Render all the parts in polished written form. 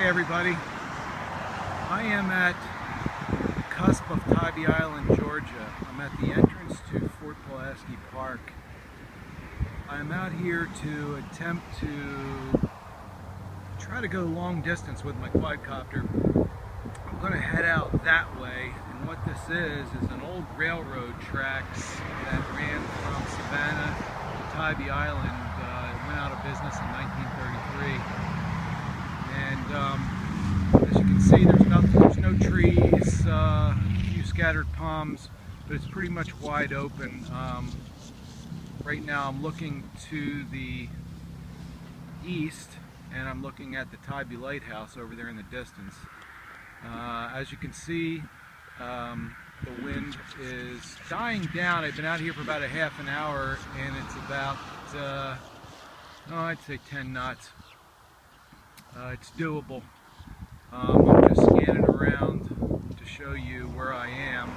Hey everybody, I am at the cusp of Tybee Island, Georgia. I'm at the entrance to Fort Pulaski Park. I'm out here to attempt to try to go long distance with my quadcopter. I'm going to head out that way, and what this is an old railroad tracks that ran from Savannah to Tybee Island. It went out of business in 1933. And as you can see, there's no trees, a few scattered palms, but it's pretty much wide open. Right now I'm looking to the east, and I'm looking at the Tybee Lighthouse over there in the distance. As you can see, the wind is dying down. I've been out here for about a half an hour, and it's about, I'd say 10 knots. It's doable. I'm just scanning around to show you where I am,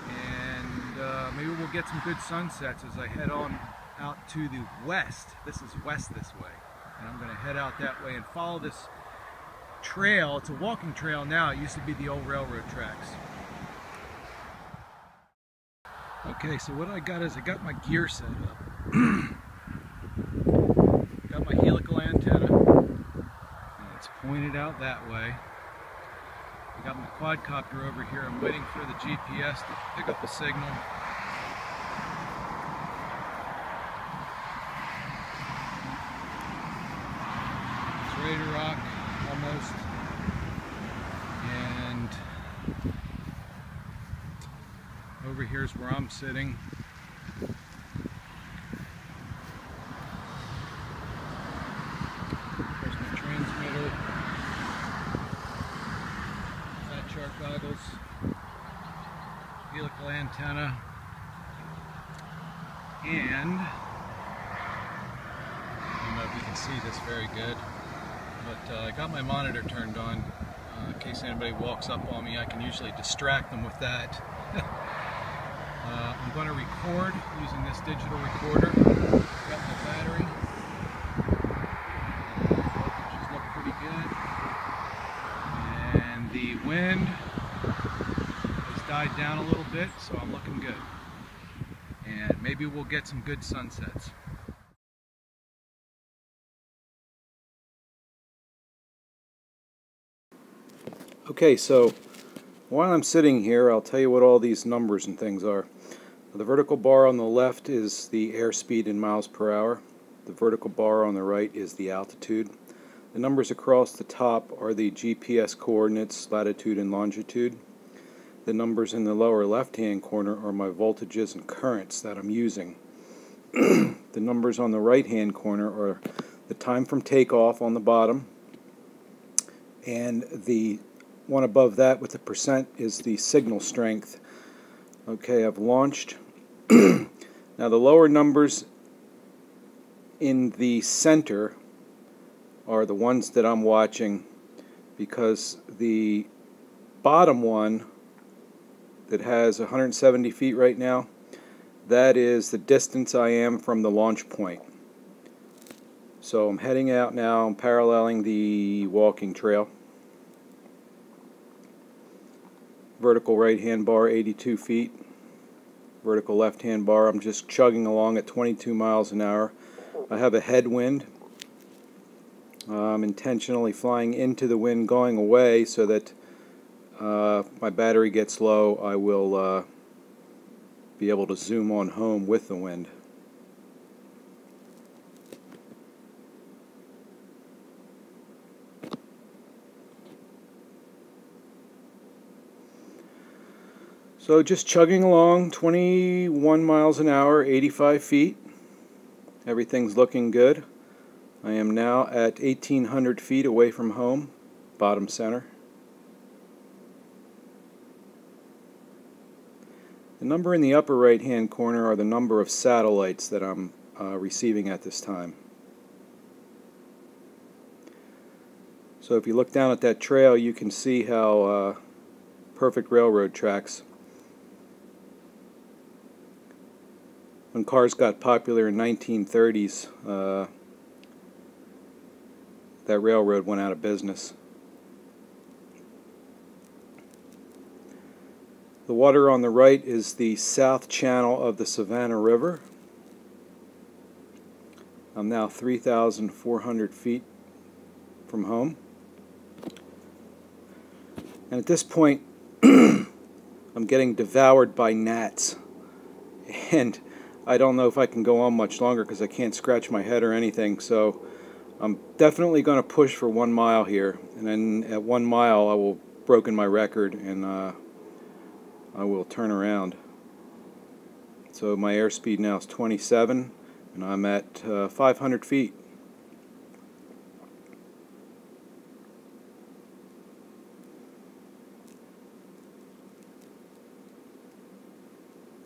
and maybe we'll get some good sunsets as I head on out to the west. This is west this way, and I'm going to head out that way and follow this trail. It's a walking trail now. It used to be the old railroad tracks. Okay, so what I got is I got my gear set up. Got my helical antenna, and it's pointed out that way. I got my quadcopter over here. I'm waiting for the GPS to pick up a signal. It's ready to rock, almost. And over here's where I'm sitting. Transmitter, fat shark goggles, helical antenna, and I don't know if you can see this very good, but I got my monitor turned on in case anybody walks up on me. I can usually distract them with that. I'm going to record using this digital recorder. Got my battery. And the wind has died down a little bit, so I'm looking good. And maybe we'll get some good sunsets. Okay, so while I'm sitting here, I'll tell you what all these numbers and things are. The vertical bar on the left is the airspeed in miles per hour. The vertical bar on the right is the altitude. The numbers across the top are the GPS coordinates, latitude and longitude. The numbers in the lower left-hand corner are my voltages and currents that I'm using. The numbers on the right-hand corner are the time from takeoff on the bottom, and the one above that with the percent is the signal strength. Okay, I've launched. Now the lower numbers in the center are the ones that I'm watching, because the bottom one that has 170 feet right now, that is the distance I am from the launch point. So I'm heading out now. I'm paralleling the walking trail. Vertical right hand bar 82 feet. Vertical left hand bar, I'm just chugging along at 22 miles an hour. I have a headwind. I'm intentionally flying into the wind, going away, so that my battery gets low. I will be able to zoom on home with the wind. So just chugging along, 21 miles an hour, 85 feet. Everything's looking good. I am now at 1,800 feet away from home, bottom center. The number in the upper right hand corner are the number of satellites that I'm receiving at this time. So if you look down at that trail, you can see how perfect railroad tracks. When cars got popular in 1930s, that railroad went out of business. The water on the right is the south channel of the Savannah River. I'm now 3,400 feet from home. And at this point, I'm getting devoured by gnats. And I don't know if I can go on much longer because I can't scratch my head or anything. So I'm definitely going to push for 1 mile here. And then at 1 mile, I will have broken my record and I will turn around. So my airspeed now is 27 and I'm at 500 feet.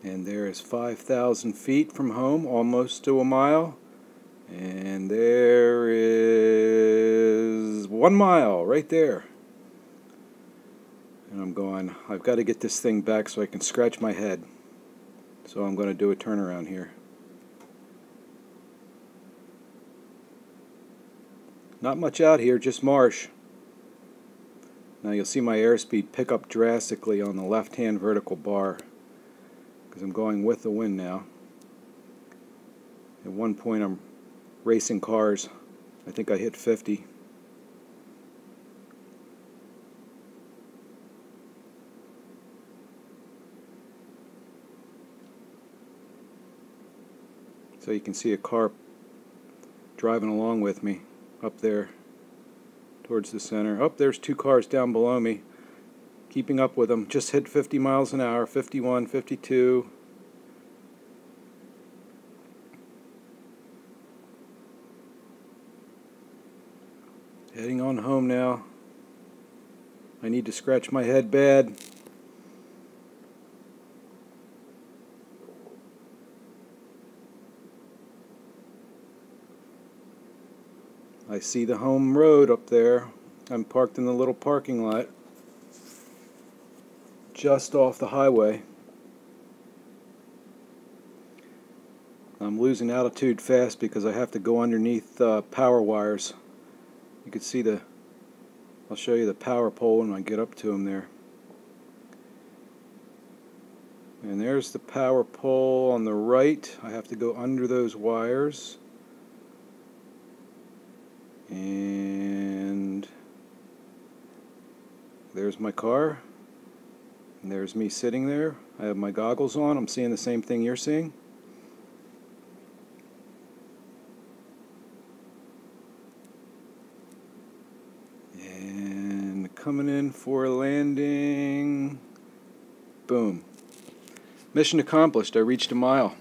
And there is 5,000 feet from home, almost to 1 mile. And there is 1 mile right there. And I'm going, I've got to get this thing back so I can scratch my head. So I'm going to do a turnaround here. Not much out here, just marsh. Now you'll see my airspeed pick up drastically on the left-hand vertical bar, because I'm going with the wind now. At one point I'm racing cars. I think I hit 50. So you can see a car driving along with me up there towards the center. Oh, there's 2 cars down below me. Keeping up with them. Just hit 50 miles an hour, 51, 52. Heading on home now. I need to scratch my head bad. I see the home road up there. I'm parked in the little parking lot just off the highway. I'm losing altitude fast because I have to go underneath power wires. You can see I'll show you the power pole when I get up to them there. And there's the power pole on the right. I have to go under those wires. And there's my car. And there's me sitting there. I have my goggles on. I'm seeing the same thing you're seeing. And coming in for landing. Boom. Mission accomplished. I reached 1 mile.